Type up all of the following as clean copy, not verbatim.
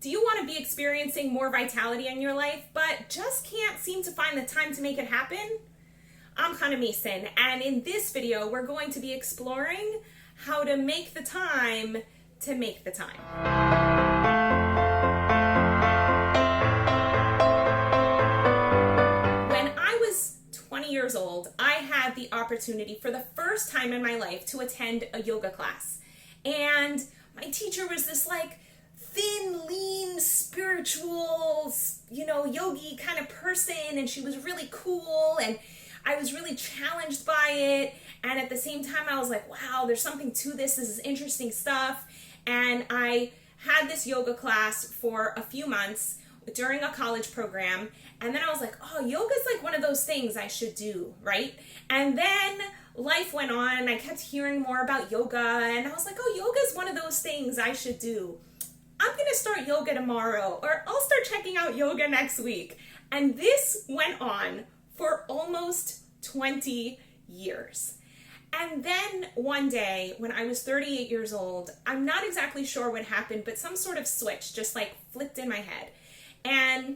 Do you want to be experiencing more vitality in your life, but just can't seem to find the time to make it happen? I'm Hannah Mason, and in this video, we're going to be exploring how to make the time to make the time. When I was 20 years old, I had the opportunity for the first time in my life to attend a yoga class. And my teacher was this thin, lean, spiritual, yogi kind of person, and she was really cool, and I was really challenged by it, and at the same time I was like, wow, there's something to this is interesting stuff. And I had this yoga class for a few months during a college program, and then I was like, oh, yoga's like one of those things I should do, right? And then life went on, and I kept hearing more about yoga, and I was like, oh, yoga's one of those things I should do. I'm going to start yoga tomorrow, or I'll start checking out yoga next week. And this went on for almost 20 years. And then one day, when I was 38 years old, I'm not exactly sure what happened, but some sort of switch just flipped in my head. And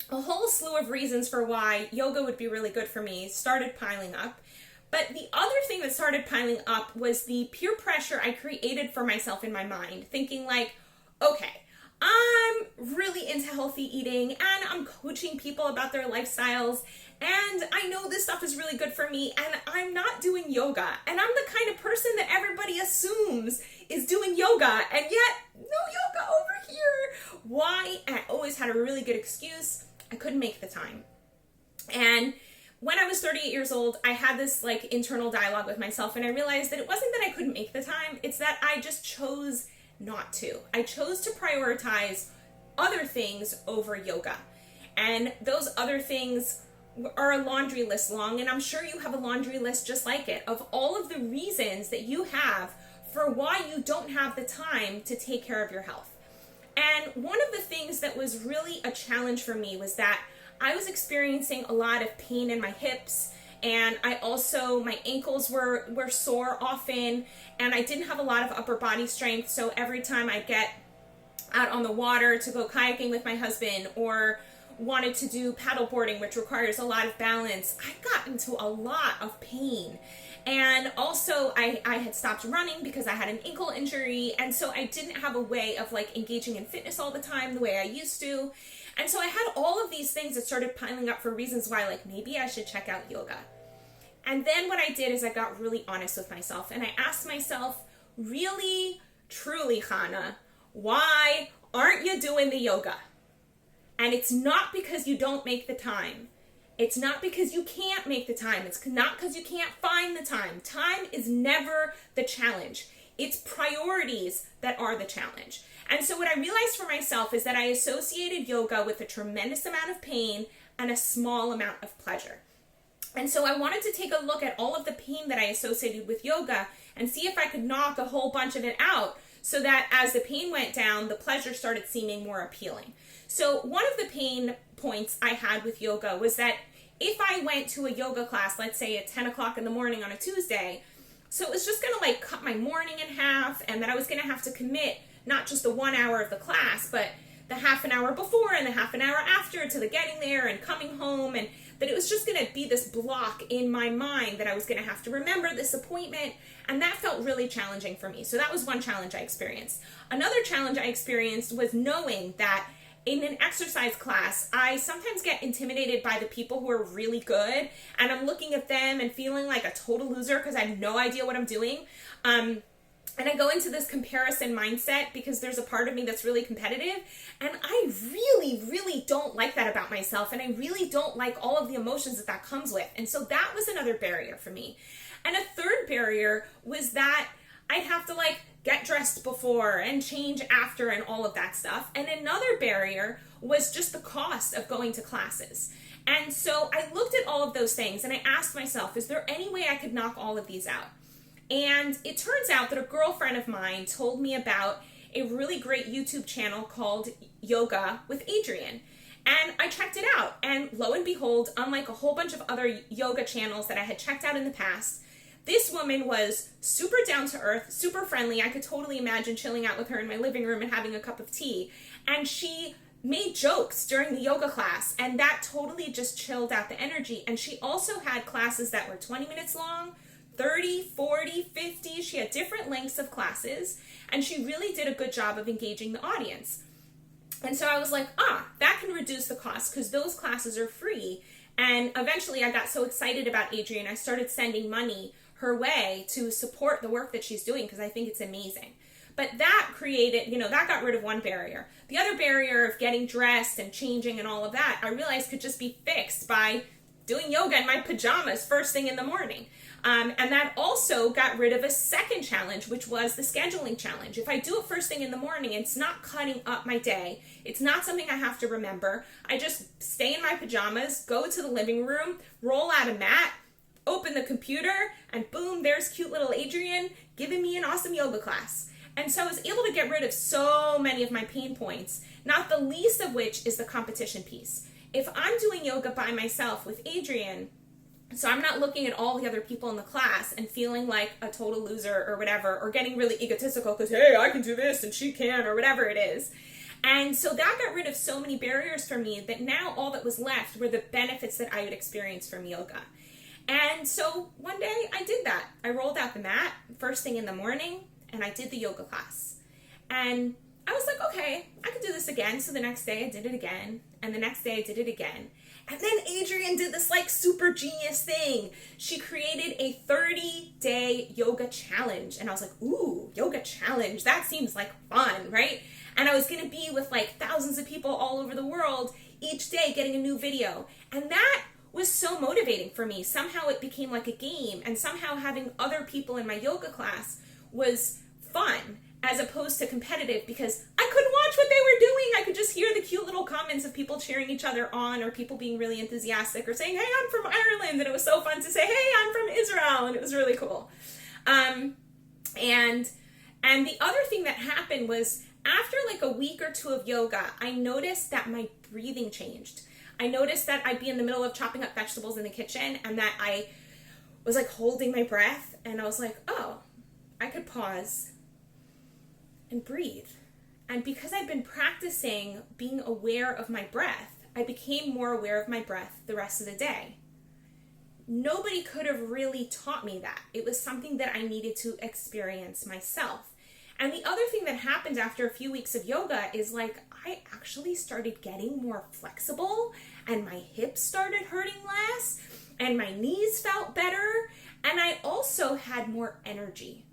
a whole slew of reasons for why yoga would be really good for me started piling up. But the other thing that started piling up was the peer pressure I created for myself in my mind, thinking okay, I'm really into healthy eating, and I'm coaching people about their lifestyles, and I know this stuff is really good for me, and I'm not doing yoga, and I'm the kind of person that everybody assumes is doing yoga, and yet, no yoga over here. Why? And I always had a really good excuse. I couldn't make the time. And when I was 38 years old, I had this internal dialogue with myself, and I realized that it wasn't that I couldn't make the time, it's that I just chose not to. I chose to prioritize other things over yoga. And those other things are a laundry list long, and I'm sure you have a laundry list just like it, of all of the reasons that you have for why you don't have the time to take care of your health. And one of the things that was really a challenge for me was that I was experiencing a lot of pain in my hips, and my ankles were sore often, and I didn't have a lot of upper body strength, so every time I'd get out on the water to go kayaking with my husband or wanted to do paddleboarding, which requires a lot of balance, I got into a lot of pain. And also I had stopped running because I had an ankle injury, and so I didn't have a way of engaging in fitness all the time the way I used to. And so I had all of these things that started piling up for reasons why maybe I should check out yoga. And then what I did is I got really honest with myself, and I asked myself, really, truly, Hannah, why aren't you doing the yoga? And it's not because you don't make the time. It's not because you can't make the time. It's not because you can't find the time. Time is never the challenge. It's priorities that are the challenge. And so what I realized for myself is that I associated yoga with a tremendous amount of pain and a small amount of pleasure. And so I wanted to take a look at all of the pain that I associated with yoga and see if I could knock a whole bunch of it out so that as the pain went down, the pleasure started seeming more appealing. So one of the pain points I had with yoga was that if I went to a yoga class, let's say at 10 o'clock in the morning on a Tuesday, so it was just going to cut my morning in half, and that I was going to have to commit not just the 1 hour of the class, but the half an hour before and the half an hour after to the getting there and coming home, and that it was just going to be this block in my mind that I was going to have to remember this appointment, and that felt really challenging for me. So that was one challenge I experienced. Another challenge I experienced was knowing that in an exercise class, I sometimes get intimidated by the people who are really good, and I'm looking at them and feeling like a total loser because I have no idea what I'm doing. And I go into this comparison mindset because there's a part of me that's really competitive, and I really, really don't like that about myself, and I really don't like all of the emotions that comes with. And so that was another barrier for me. And a third barrier was that I'd have to get dressed before and change after and all of that stuff. And another barrier was just the cost of going to classes. And so I looked at all of those things and I asked myself, is there any way I could knock all of these out? And it turns out that a girlfriend of mine told me about a really great YouTube channel called Yoga with Adriene. And I checked it out, and lo and behold, unlike a whole bunch of other yoga channels that I had checked out in the past, This woman was super down to earth, super friendly. I could totally imagine chilling out with her in my living room and having a cup of tea. and she made jokes during the yoga class, and that totally just chilled out the energy. And she also had classes that were 20 minutes long, 30, 40, 50. She had different lengths of classes, and she really did a good job of engaging the audience. And so I was like, that can reduce the cost because those classes are free. And eventually I got so excited about Adrienne, I started sending money her way to support the work that she's doing because I think it's amazing. But that created, that got rid of one barrier. The other barrier of getting dressed and changing and all of that, I realized could just be fixed by doing yoga in my pajamas first thing in the morning. And that also got rid of a second challenge, which was the scheduling challenge. If I do it first thing in the morning, it's not cutting up my day. It's not something I have to remember. I just stay in my pajamas, go to the living room, roll out a mat, open the computer, and boom, there's cute little Adrienne giving me an awesome yoga class. And so I was able to get rid of so many of my pain points, not the least of which is the competition piece. If I'm doing yoga by myself with Adrienne, so I'm not looking at all the other people in the class and feeling like a total loser or whatever, or getting really egotistical because, hey, I can do this and she can, or whatever it is. And so that got rid of so many barriers for me that now all that was left were the benefits that I would experience from yoga. And so one day I did that. I rolled out the mat first thing in the morning, and I did the yoga class. And I was like, okay, I could do this again. So the next day I did it again, and the next day I did it again. And then Adrienne did this like super genius thing. She created a 30-day yoga challenge. And I was like, ooh, yoga challenge. That seems like fun, right? And I was going to be with like thousands of people all over the world each day getting a new video. And that was so motivating for me. Somehow it became like a game, and somehow having other people in my yoga class was fun as opposed to competitive because I couldn't watch what they were doing. I could just hear the cute little comments of people cheering each other on, or people being really enthusiastic or saying, hey, I'm from Ireland. And it was so fun to say, hey, I'm from Israel. And it was really cool. And the other thing that happened was after like a week or two of yoga, I noticed that my breathing changed. I noticed that I'd be in the middle of chopping up vegetables in the kitchen and that I was like holding my breath, and I was like, oh, I could pause and breathe. And because I'd been practicing being aware of my breath, I became more aware of my breath the rest of the day. Nobody could have really taught me that. It was something that I needed to experience myself. And the other thing that happened after a few weeks of yoga is like I actually started getting more flexible, and my hips started hurting less, and my knees felt better, and I also had more energy.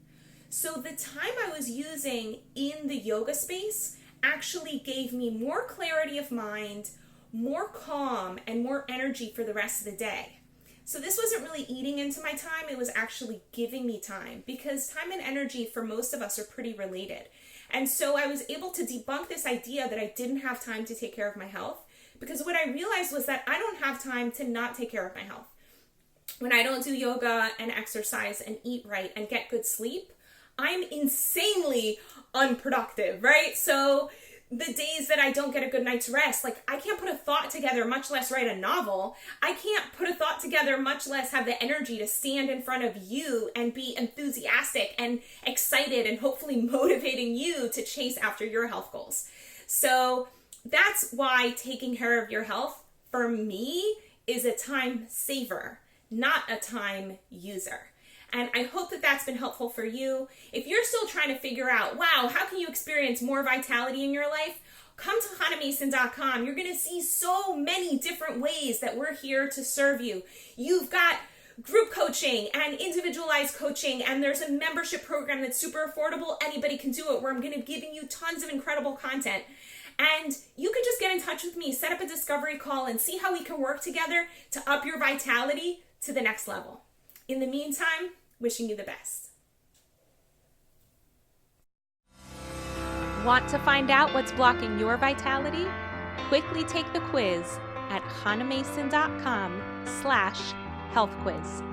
So the time I was using in the yoga space actually gave me more clarity of mind, more calm, and more energy for the rest of the day. So this wasn't really eating into my time, it was actually giving me time, because time and energy for most of us are pretty related. And so I was able to debunk this idea that I didn't have time to take care of my health, because what I realized was that I don't have time to not take care of my health. When I don't do yoga and exercise and eat right and get good sleep, I'm insanely unproductive, right? So the days that I don't get a good night's rest, like I can't put a thought together, much less write a novel. I can't put a thought together, much less have the energy to stand in front of you and be enthusiastic and excited and hopefully motivating you to chase after your health goals. So that's why taking care of your health for me is a time saver, not a time user. And I hope that that's been helpful for you. If you're still trying to figure out, wow, how can you experience more vitality in your life? Come to hanamason.com. You're going to see so many different ways that we're here to serve you. You've got group coaching and individualized coaching, and there's a membership program that's super affordable. Anybody can do it, where I'm going to be giving you tons of incredible content. And you can just get in touch with me, set up a discovery call, and see how we can work together to up your vitality to the next level. In the meantime, wishing you the best. Want to find out what's blocking your vitality? Quickly take the quiz at hanamason.com/healthquiz.